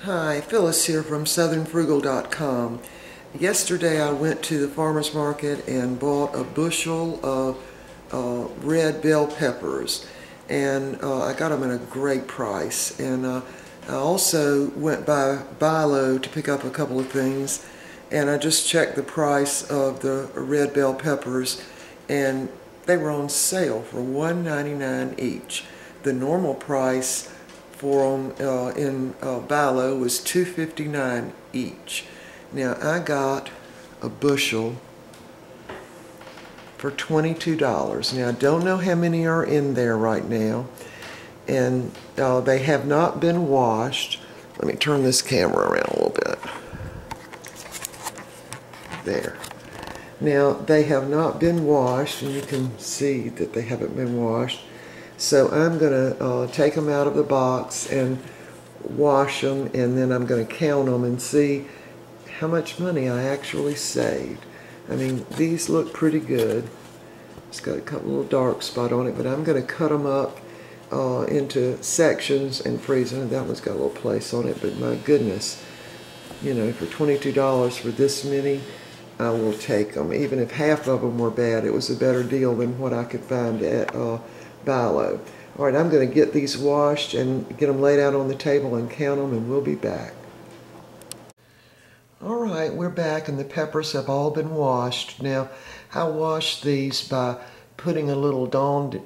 Hi, Phyllis here from southernfrugal.com. Yesterday I went to the farmer's market and bought a bushel of red bell peppers, and I got them at a great price. And I also went by Bilo to pick up a couple of things, and I just checked the price of the red bell peppers, and they were on sale for $1.99 each. The normal price for them in Bilo was $2.59 each. Now I got a bushel for $22. Now I don't know how many are in there right now, and they have not been washed. Let me turn this camera around a little bit. There. Now they have not been washed, and you can see that they haven't been washed. So I'm going to take them out of the box and wash them, and then I'm going to count them and see how much money I actually saved. I mean, these look pretty good. It's got a couple little dark spot on it, but I'm going to cut them up into sections and freeze them. That one's got a little place on it, but my goodness, you know, for $22 for this many, I will take them. Even if half of them were bad, it was a better deal than what I could find at Bilo. All right, I'm going to get these washed and get them laid out on the table and count them, and we'll be back. All right, we're back, and the peppers have all been washed. Now, I washed these by putting a little Dawn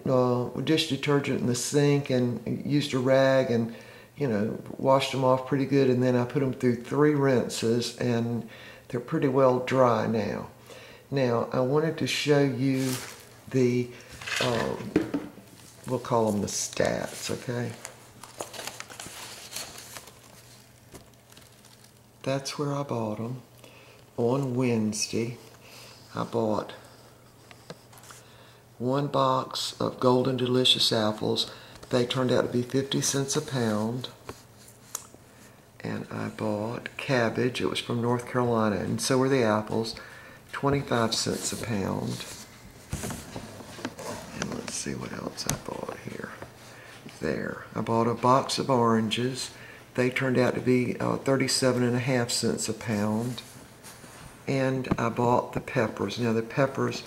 dish detergent in the sink and used a rag and, you know, washed them off pretty good, and then I put them through 3 rinses, and they're pretty well dry now. Now, I wanted to show you the we'll call them the stats, okay? That's where I bought them. On Wednesday, I bought 1 box of Golden Delicious apples. They turned out to be 50 cents a pound. And I bought cabbage. It was from North Carolina, and so were the apples. 25 cents a pound. And let's see what else I bought here. There. I bought a box of oranges. They turned out to be 37.5 cents a pound. And I bought the peppers. Now the peppers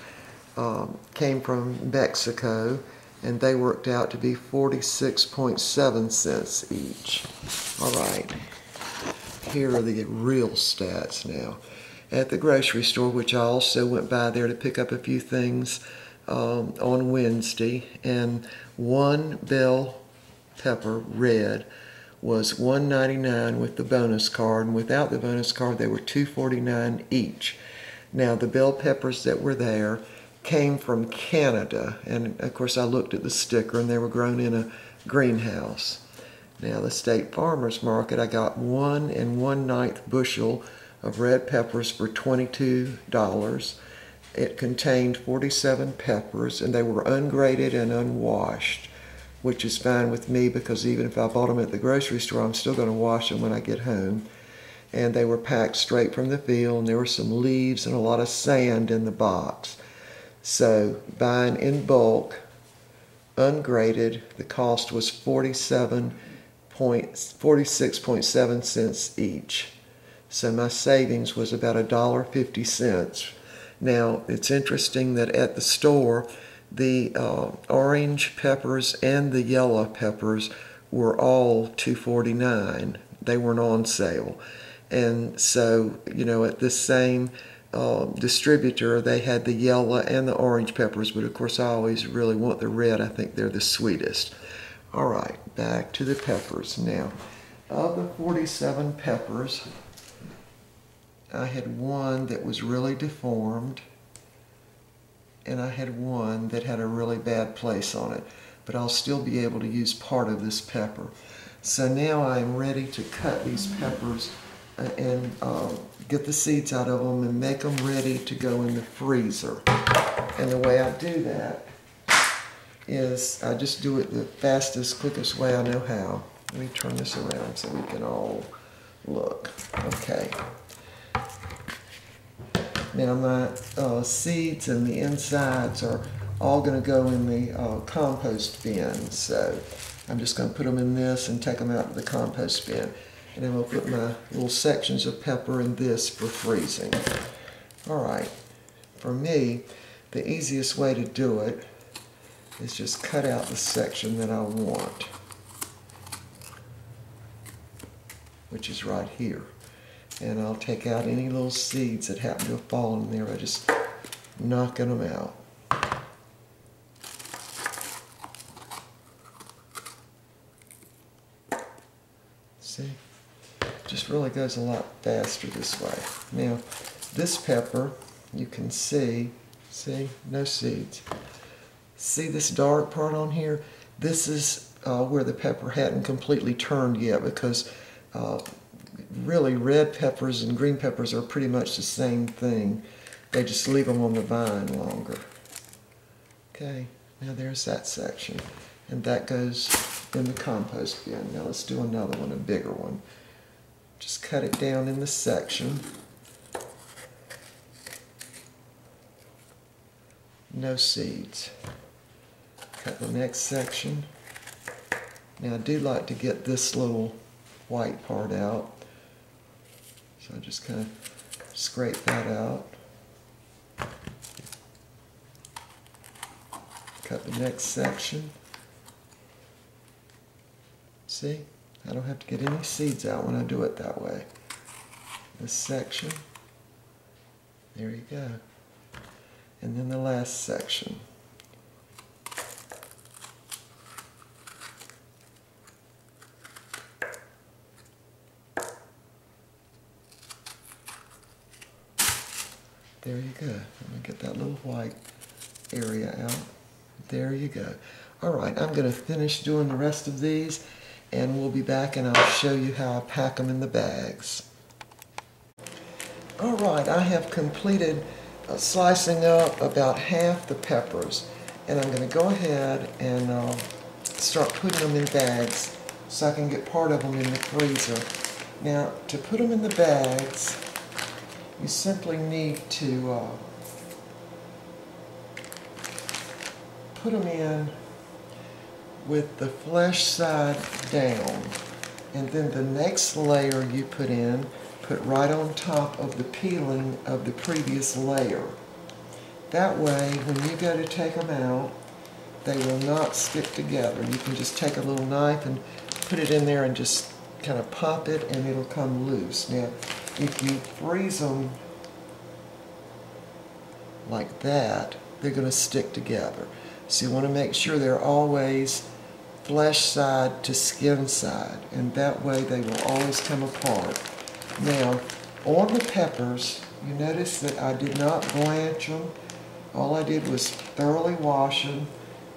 came from Mexico, and they worked out to be 46.7 cents each. All right. Here are the real stats now. At the grocery store, which I also went by there to pick up a few things on Wednesday, and 1 bell pepper red was $1.99 with the bonus card, and without the bonus card they were $2.49 each. Now the bell peppers that were there came from Canada, and of course I looked at the sticker, and they were grown in a greenhouse. Now the State Farmers Market, I got 1 1/9 bushel of red peppers for $22. It contained 47 peppers, and they were ungraded and unwashed, which is fine with me because even if I bought them at the grocery store, I'm still going to wash them when I get home. And they were packed straight from the field, and there were some leaves and a lot of sand in the box. So buying in bulk, ungraded, the cost was 46.7 cents each. So my savings was about $1.50. Now, it's interesting that at the store, the orange peppers and the yellow peppers were all $2.49. They weren't on sale. And so, you know, at this same distributor, they had the yellow and the orange peppers, but of course I always really want the red. I think they're the sweetest. All right, back to the peppers now. Of the 47 peppers, I had 1 that was really deformed, and I had 1 that had a really bad place on it, but I'll still be able to use part of this pepper. So now I'm ready to cut these peppers and get the seeds out of them and make them ready to go in the freezer. And the way I do that is I just do it the fastest, quickest way I know how. Let me turn this around so we can all look. Okay. Now my seeds and the insides are all going to go in the compost bin. So I'm just going to put them in this and take them out to the compost bin. And I'm going to put my little sections of pepper in this for freezing. All right, for me, the easiest way to do it is just cut out the section that I want, which is right here. And I'll take out any little seeds that happen to have fallen in there by just knocking them out. See? Just really goes a lot faster this way. Now, this pepper, you can see, no seeds. See this dark part on here? This is where the pepper hadn't completely turned yet, because really red peppers and green peppers are pretty much the same thing. They just leave them on the vine longer. Okay, now there's that section. And that goes in the compost bin. Now let's do another one, a bigger one. Just cut it down in the section. No seeds. Cut the next section. Now I do like to get this little white part out. So I just kind of scrape that out. Cut the next section. See? I don't have to get any seeds out when I do it that way. This section. There you go. And then the last section. There you go. I'm going to get that little white area out. There you go. All right, I'm going to finish doing the rest of these, and we'll be back and I'll show you how I pack them in the bags. All right, I have completed slicing up about half the peppers, and I'm going to go ahead and start putting them in bags so I can get part of them in the freezer. Now, to put them in the bags, you simply need to put them in with the flesh side down, and then the next layer you put right on top of the peeling of the previous layer. That way, when you go to take them out, they will not stick together. You can just take a little knife and put it in there and just kind of pop it and it'll come loose. Now, if you freeze them like that, they're going to stick together. So you want to make sure they're always flesh side to skin side, and that way they will always come apart. Now, on the peppers, you notice that I did not blanch them. All I did was thoroughly wash them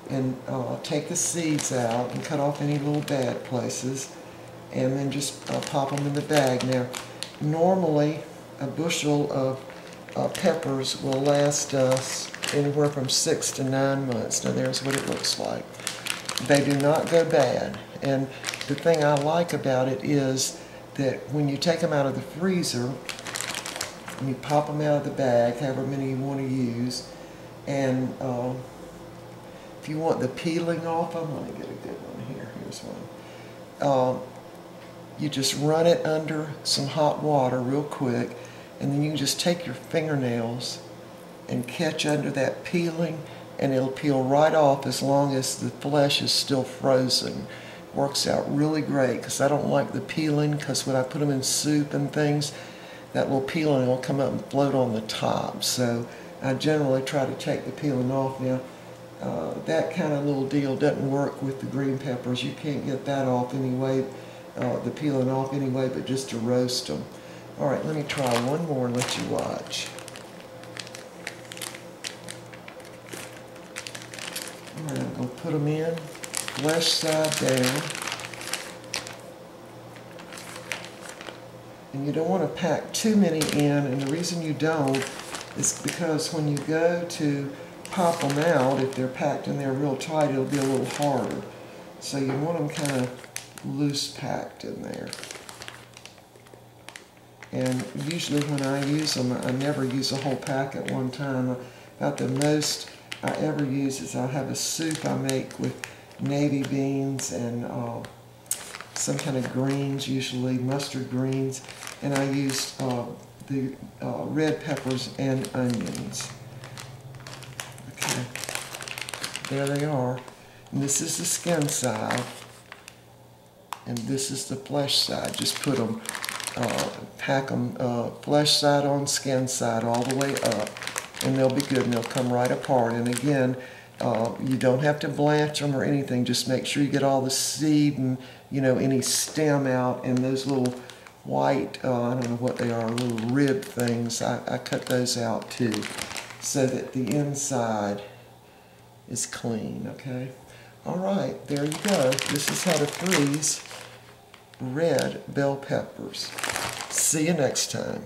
and take the seeds out and cut off any little bad places, and then just pop them in the bag. Now, normally a bushel of peppers will last us anywhere from 6 to 9 months. Now there's what it looks like. They do not go bad, and the thing I like about it is that when you take them out of the freezer and you pop them out of the bag, however many you want to use, and if you want the peeling off them, let me get a good one here. Here's one. You just run it under some hot water real quick, and then you can just take your fingernails and catch under that peeling, and it'll peel right off as long as the flesh is still frozen. Works out really great, because I don't like the peeling, because when I put them in soup and things, that little peeling will come up and float on the top. So I generally try to take the peeling off. Now, that kind of little deal doesn't work with the green peppers. You can't get that off anyway, the peeling off anyway, but just to roast them. All right, let me try one more and let you watch. All right, I'm going to put them in, flesh side down. And you don't want to pack too many in, and the reason you don't is because when you go to pop them out, if they're packed in there real tight, it'll be a little harder. So you want them kind of loose packed in there. And usually when I use them, I never use a whole pack at one time. About the most I ever use is I'll have a soup I make with navy beans and some kind of greens, usually mustard greens, and I used the red peppers and onions. Okay, there they are. And this is the skin side, and this is the flesh side. Just put them, pack them flesh side on skin side all the way up, and they'll be good, and they'll come right apart. And again, you don't have to blanch them or anything. Just make sure you get all the seed and, you know, any stem out, and those little white, I don't know what they are, little rib things. I cut those out too, so that the inside is clean, okay? All right, there you go. This is how to freeze red bell peppers. See you next time.